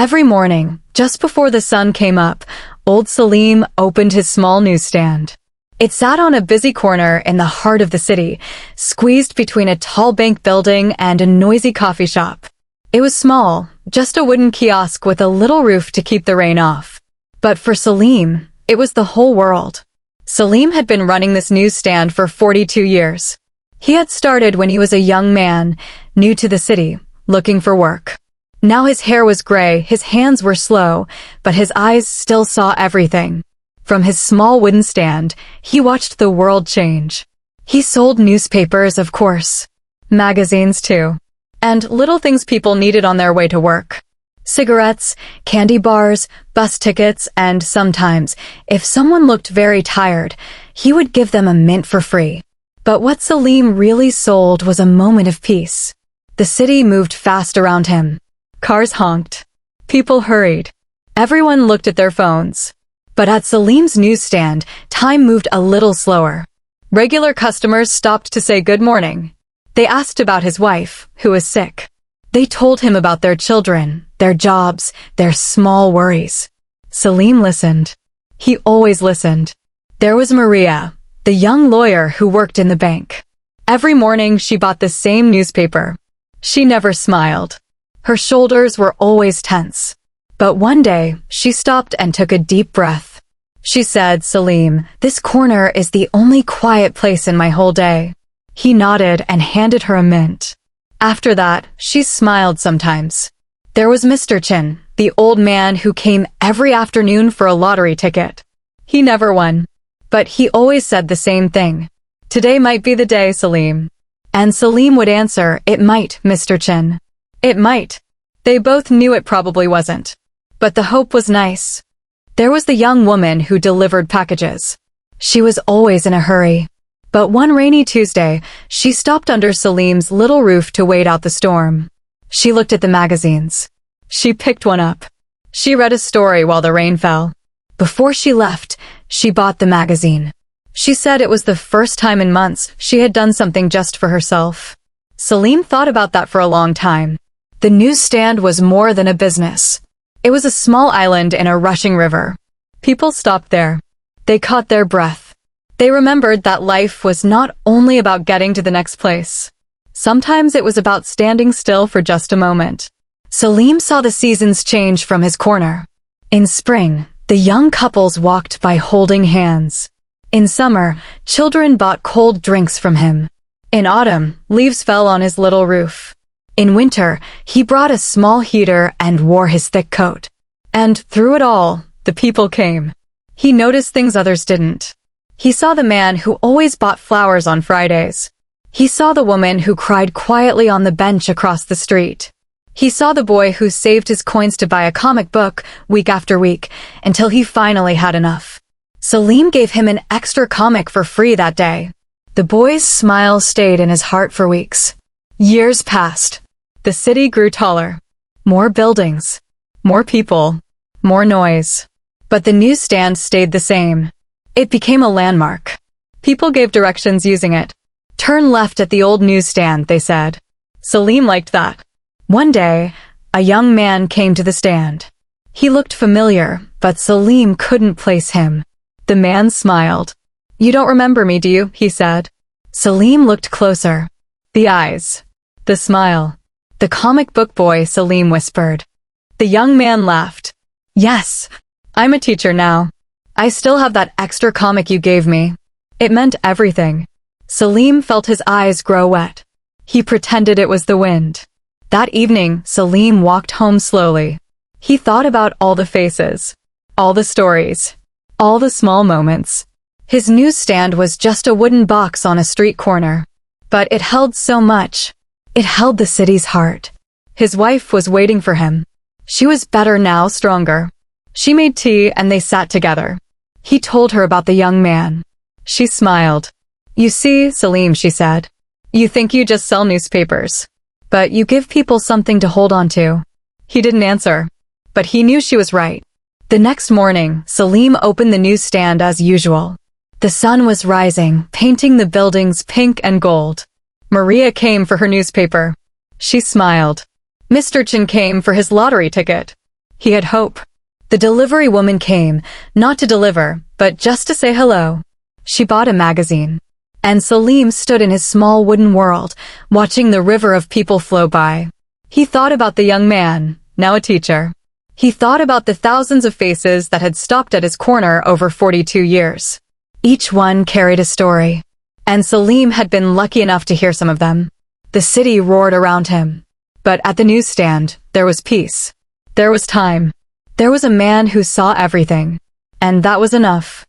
Every morning, just before the sun came up, old Salim opened his small newsstand. It sat on a busy corner in the heart of the city, squeezed between a tall bank building and a noisy coffee shop. It was small, just a wooden kiosk with a little roof to keep the rain off. But for Salim, it was the whole world. Salim had been running this newsstand for 42 years. He had started when he was a young man, new to the city, looking for work. Now his hair was gray, his hands were slow, but his eyes still saw everything. From his small wooden stand, he watched the world change. He sold newspapers, of course. Magazines, too. And little things people needed on their way to work. Cigarettes, candy bars, bus tickets, and sometimes, if someone looked very tired, he would give them a mint for free. But what Salim really sold was a moment of peace. The city moved fast around him. Cars honked. People hurried. Everyone looked at their phones. But at Salim's newsstand, time moved a little slower. Regular customers stopped to say good morning. They asked about his wife, who was sick. They told him about their children, their jobs, their small worries. Salim listened. He always listened. There was Maria, the young lawyer who worked in the bank. Every morning she bought the same newspaper. She never smiled. Her shoulders were always tense. But one day, she stopped and took a deep breath. She said, "Salim, this corner is the only quiet place in my whole day." He nodded and handed her a mint. After that, she smiled sometimes. There was Mr. Chin, the old man who came every afternoon for a lottery ticket. He never won. But he always said the same thing. "Today might be the day, Salim." And Salim would answer, "It might, Mr. Chin. It might." They both knew it probably wasn't. But the hope was nice. There was the young woman who delivered packages. She was always in a hurry. But one rainy Tuesday, she stopped under Salim's little roof to wait out the storm. She looked at the magazines. She picked one up. She read a story while the rain fell. Before she left, she bought the magazine. She said it was the first time in months she had done something just for herself. Salim thought about that for a long time. The newsstand was more than a business. It was a small island in a rushing river. People stopped there. They caught their breath. They remembered that life was not only about getting to the next place. Sometimes it was about standing still for just a moment. Salim saw the seasons change from his corner. In spring, the young couples walked by holding hands. In summer, children bought cold drinks from him. In autumn, leaves fell on his little roof. In winter, he brought a small heater and wore his thick coat. And through it all, the people came. He noticed things others didn't. He saw the man who always bought flowers on Fridays. He saw the woman who cried quietly on the bench across the street. He saw the boy who saved his coins to buy a comic book week after week until he finally had enough. Salim gave him an extra comic for free that day. The boy's smile stayed in his heart for weeks. Years passed. The city grew taller. More buildings. More people. More noise. But the newsstand stayed the same. It became a landmark. People gave directions using it. "Turn left at the old newsstand," they said. Salim liked that. One day, a young man came to the stand. He looked familiar, but Salim couldn't place him. The man smiled. "You don't remember me, do you?" he said. Salim looked closer. The eyes. The smile. "The comic book boy," Salim whispered. The young man laughed. "Yes, I'm a teacher now. I still have that extra comic you gave me." It meant everything. Salim felt his eyes grow wet. He pretended it was the wind. That evening, Salim walked home slowly. He thought about all the faces, all the stories, all the small moments. His newsstand was just a wooden box on a street corner. But it held so much. It held the city's heart. His wife was waiting for him. She was better now, stronger. She made tea and they sat together. He told her about the young man. She smiled. "You see, Salim," she said, "you think you just sell newspapers. But you give people something to hold on to." He didn't answer. But he knew she was right. The next morning, Salim opened the newsstand as usual. The sun was rising, painting the buildings pink and gold. Maria came for her newspaper. She smiled. Mr. Chin came for his lottery ticket. He had hope. The delivery woman came, not to deliver, but just to say hello. She bought a magazine. And Salim stood in his small wooden world, watching the river of people flow by. He thought about the young man, now a teacher. He thought about the thousands of faces that had stopped at his corner over 42 years. Each one carried a story. And Salim had been lucky enough to hear some of them. The city roared around him. But at the newsstand, there was peace. There was time. There was a man who saw everything. And that was enough.